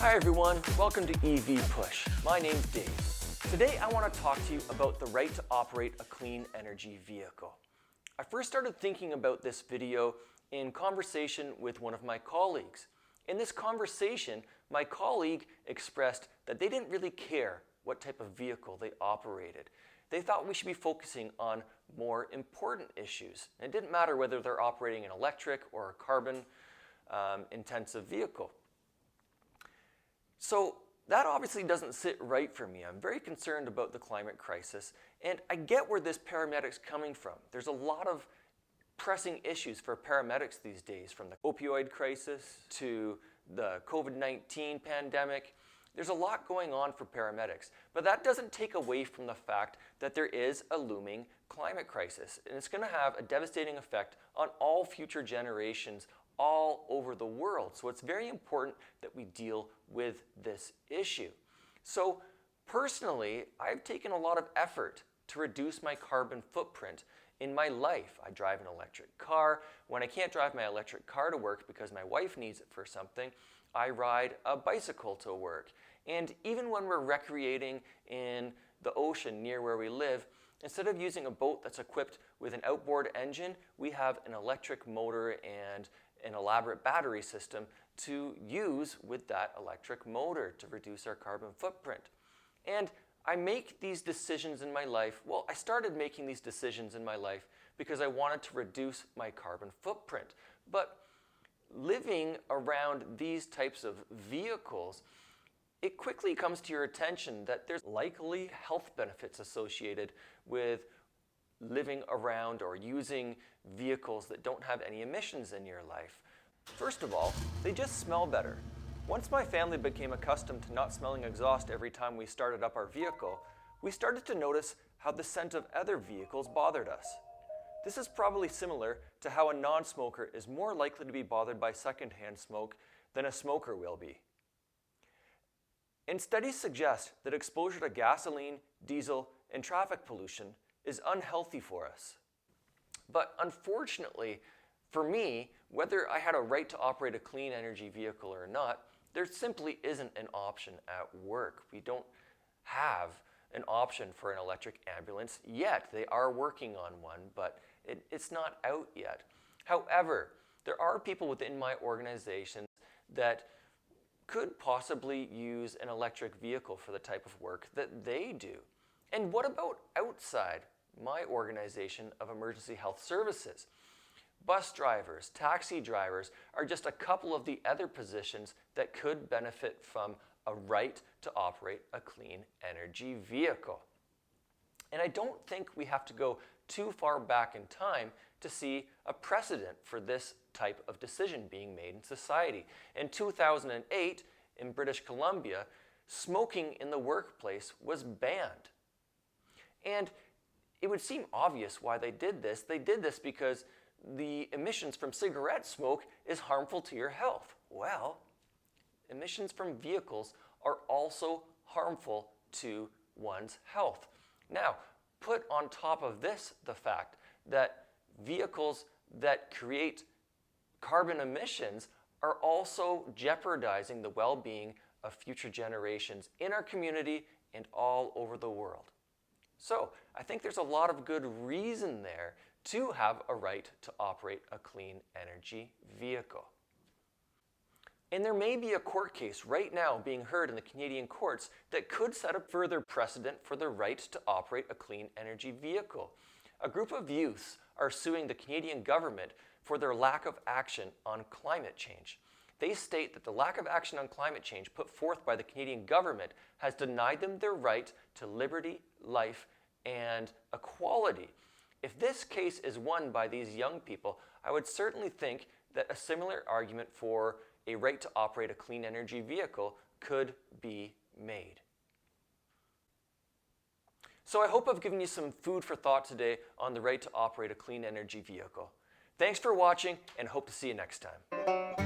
Hi everyone, welcome to EV Push. My name's Dave. Today I want to talk to you about the right to operate a clean energy vehicle. I first started thinking about this video in conversation with one of my colleagues. In this conversation, my colleague expressed that they didn't really care what type of vehicle they operated. They thought we should be focusing on more important issues. And it didn't matter whether they're operating an electric or a carbon intensive vehicle. So that obviously doesn't sit right for me. I'm very concerned about the climate crisis, and I get where this paramedic's coming from. There's a lot of pressing issues for paramedics these days, from the opioid crisis to the COVID-19 pandemic. There's a lot going on for paramedics, but that doesn't take away from the fact that there is a looming climate crisis, and it's going to have a devastating effect on all future generations all over the world. So it's very important that we deal with this issue. So personally, I've taken a lot of effort to reduce my carbon footprint in my life. I drive an electric car. When I can't drive my electric car to work because my wife needs it for something, I ride a bicycle to work. And even when we're recreating in the ocean near where we live, instead of using a boat that's equipped with an outboard engine, we have an electric motor and an elaborate battery system to use with that electric motor to reduce our carbon footprint. And I make these decisions in my life. Well, I started making these decisions in my life because I wanted to reduce my carbon footprint. But living around these types of vehicles, it quickly comes to your attention that there's likely health benefits associated with living around or using vehicles that don't have any emissions in your life. First of all, they just smell better. Once my family became accustomed to not smelling exhaust every time we started up our vehicle, we started to notice how the scent of other vehicles bothered us. This is probably similar to how a non-smoker is more likely to be bothered by secondhand smoke than a smoker will be. And studies suggest that exposure to gasoline, diesel, and traffic pollution is unhealthy for us. But unfortunately, for me, whether I had a right to operate a clean energy vehicle or not, there simply isn't an option at work. We don't have an option for an electric ambulance yet. They are working on one, but it's not out yet. However, there are people within my organization that could possibly use an electric vehicle for the type of work that they do. And what about outside my organization of emergency health services? Bus drivers, taxi drivers are just a couple of the other positions that could benefit from a right to operate a clean energy vehicle. And I don't think we have to go too far back in time to see a precedent for this type of decision being made in society. In 2008, in British Columbia, smoking in the workplace was banned. And it would seem obvious why they did this. They did this because the emissions from cigarette smoke is harmful to your health. Well, emissions from vehicles are also harmful to one's health. Now, put on top of this the fact that vehicles that create carbon emissions are also jeopardizing the well-being of future generations in our community and all over the world. So I think there's a lot of good reason there to have a right to operate a clean energy vehicle. And there may be a court case right now being heard in the Canadian courts that could set a further precedent for the right to operate a clean energy vehicle. A group of youths are suing the Canadian government for their lack of action on climate change. They state that the lack of action on climate change put forth by the Canadian government has denied them their right to liberty, life, and equality. If this case is won by these young people, I would certainly think that a similar argument for a right to operate a clean energy vehicle could be made. So I hope I've given you some food for thought today on the right to operate a clean energy vehicle. Thanks for watching, and hope to see you next time.